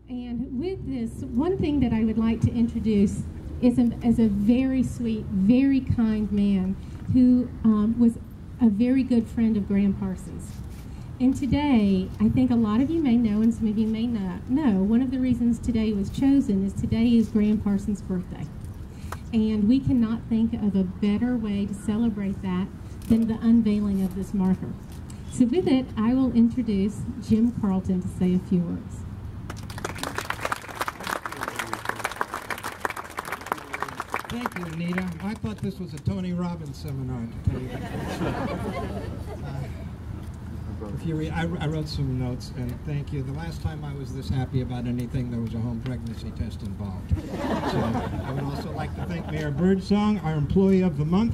And with this, one thing that I would like to introduce is a very sweet, very kind man who was a very good friend of Graham Parsons. And today, I think a lot of you may know, and some of you may not know, one of the reasons today was chosen is today is Graham Parsons' birthday. And we cannot think of a better way to celebrate that than the unveiling of this marker. So with it, I will introduce Jim Carlton to say a few words. Thank you, Anita. I thought this was a Tony Robbins seminar, to tell you the truth. I wrote some notes, and thank you. The last time I was this happy about anything, there was a home pregnancy test involved. So I would also like to thank Mayor Birdsong, our employee of the month.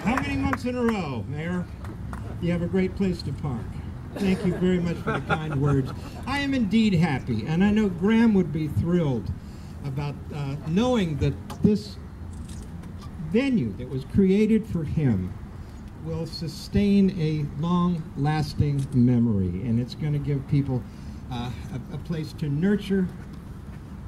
How many months in a row, Mayor? You have a great place to park. Thank you very much for the kind words. I am indeed happy, and I know Graham would be thrilled about knowing that this venue that was created for him will sustain a long-lasting memory, and it's going to give people a place to nurture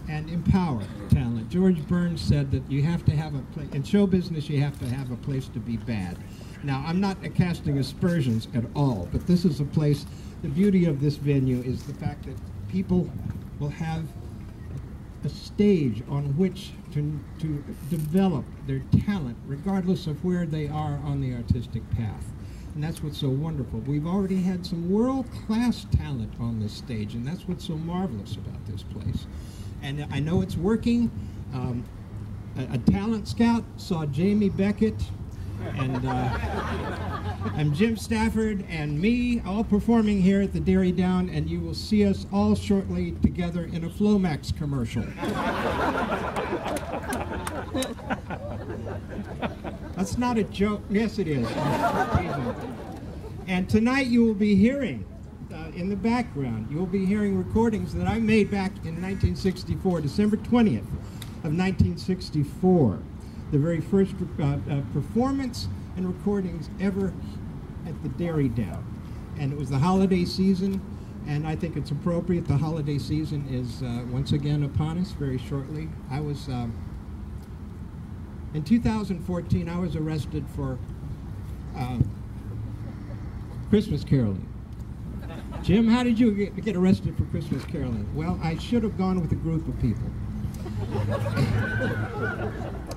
and empower talent. George Burns said that you have to have a place, in show business you have to have a place to be bad. Now, I'm not casting aspersions at all, but this is a place, the beauty of this venue is the fact that people will have a stage on which to develop their talent, regardless of where they are on the artistic path. And that's what's so wonderful. We've already had some world-class talent on this stage, and that's what's so marvelous about this place. And I know it's working. A talent scout saw Jamie Beckett and Jim Stafford and me all performing here at the Derry Down, and you will see us all shortly together in a Flomax commercial. That's not a joke. Yes, it is. And tonight you will be hearing, in the background, you will be hearing recordings that I made back in 1964, December 20th of 1964. The very first performance and recordings ever at the Derry Down. And it was the holiday season, and I think it's appropriate. The holiday season is once again upon us very shortly. I was, in 2014, I was arrested for Christmas caroling. Jim, how did you get arrested for Christmas caroling? Well, I should have gone with a group of people.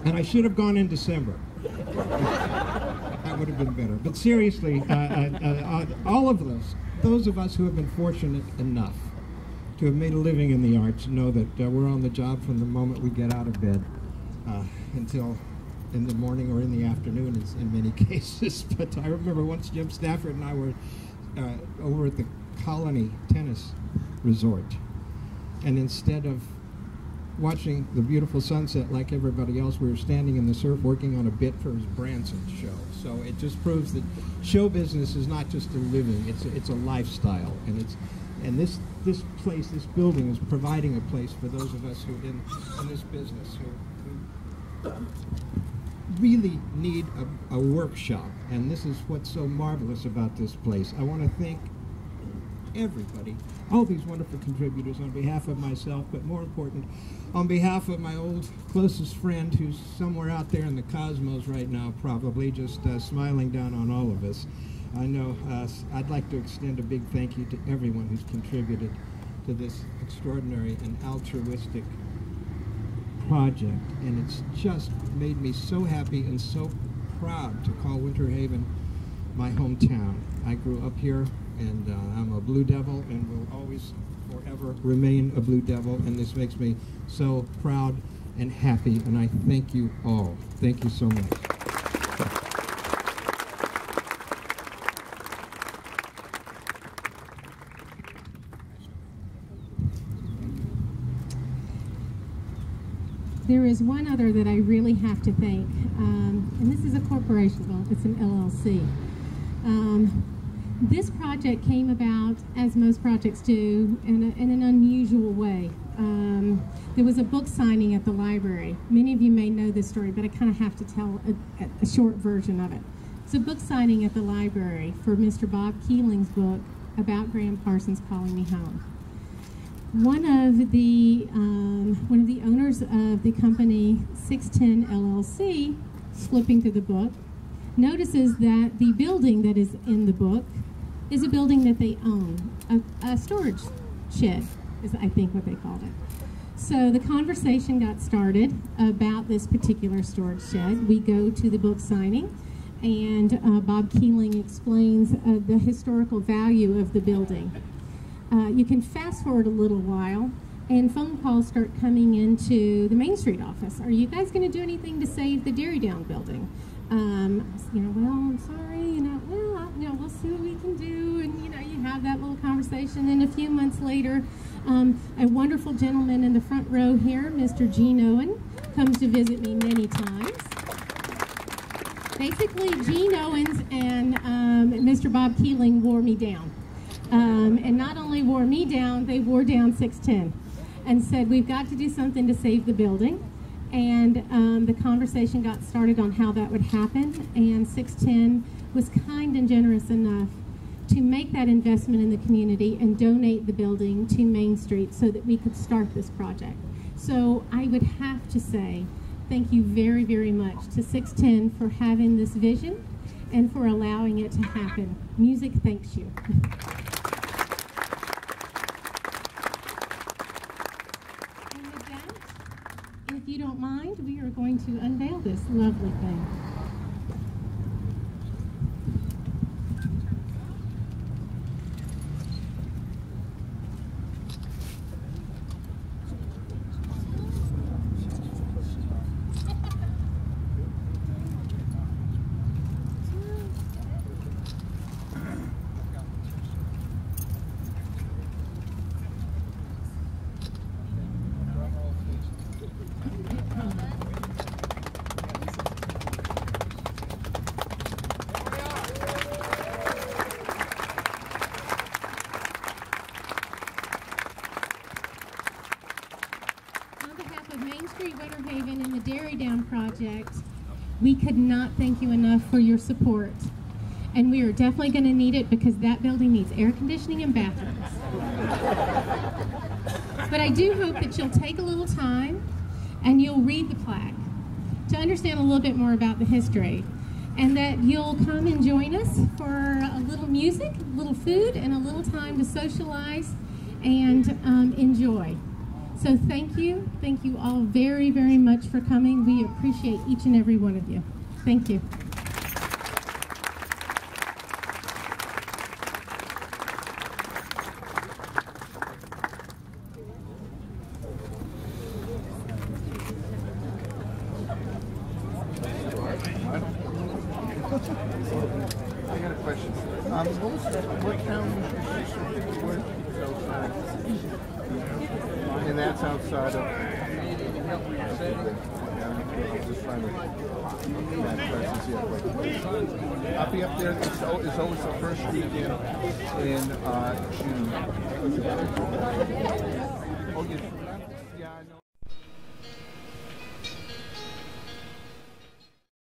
And I should have gone in December. That would have been better. But seriously, all of those of us who have been fortunate enough to have made a living in the arts know that we're on the job from the moment we get out of bed until in the morning or in the afternoon in many cases. But I remember once Jim Stafford and I were over at the Colony Tennis Resort, and instead of watching the beautiful sunset like everybody else, we were standing in the surf working on a bit for his Branson show. So it just proves that show business is not just a living, it's a lifestyle. And this place, this building is providing a place for those of us who are in this business who really need a workshop. And this is what's so marvelous about this place. I want to thank everybody, all these wonderful contributors, on behalf of myself, but more important, on behalf of my old closest friend who's somewhere out there in the cosmos right now, probably just smiling down on all of us. I know I'd like to extend a big thank you to everyone who's contributed to this extraordinary and altruistic project, and it's just made me so happy and so proud to call Winter Haven my hometown. I grew up here, and I'm a Blue Devil and will always forever remain a Blue Devil, and this makes me so proud and happy, and I thank you all. Thank you so much. There is one other that I really have to thank, and this is a corporation, well, it's an LLC. This project came about, as most projects do, in an unusual way. There was a book signing at the library. Many of you may know this story, but I kind of have to tell a short version of it. It's a book signing at the library for Mr. Bob Keeling's book about Graham Parsons Calling Me Home. one of the owners of the company 610 LLC, flipping through the book, notices that the building that is in the book is a building that they own, a storage shed is I think what they called it. So the conversation got started about this particular storage shed. We go to the book signing, and Bob Keeling explains the historical value of the building. You can fast forward a little while, and phone calls start coming into the Main Street office. Are you guys going to do anything to save the Derry Down building? Well, I'm sorry, we'll see what we can do, and you have that little conversation. And a few months later, a wonderful gentleman in the front row here, Mr. Gene Owen, comes to visit me many times. Basically, Gene Owens and Mr. Bob Keeling wore me down. And not only wore me down, they wore down 610 and said, we've got to do something to save the building. And the conversation got started on how that would happen, and 610 was kind and generous enough to make that investment in the community and donate the building to Main Street so that we could start this project. So I would have to say thank you very, very much to 610 for having this vision and for allowing it to happen. Music thanks you. If you don't mind, we are going to unveil this lovely thing. And the Derry Down project, we could not thank you enough for your support, and we are definitely going to need it because that building needs air conditioning and bathrooms. But I do hope that you'll take a little time and you'll read the plaque to understand a little bit more about the history, and that you'll come and join us for a little music, a little food, and a little time to socialize and enjoy. So thank you all very, very much for coming. We appreciate each and every one of you. Thank you. I got a question. What town was you work? And that's outside of. I'll be up there. It's always the first weekend in June. Oh, yeah.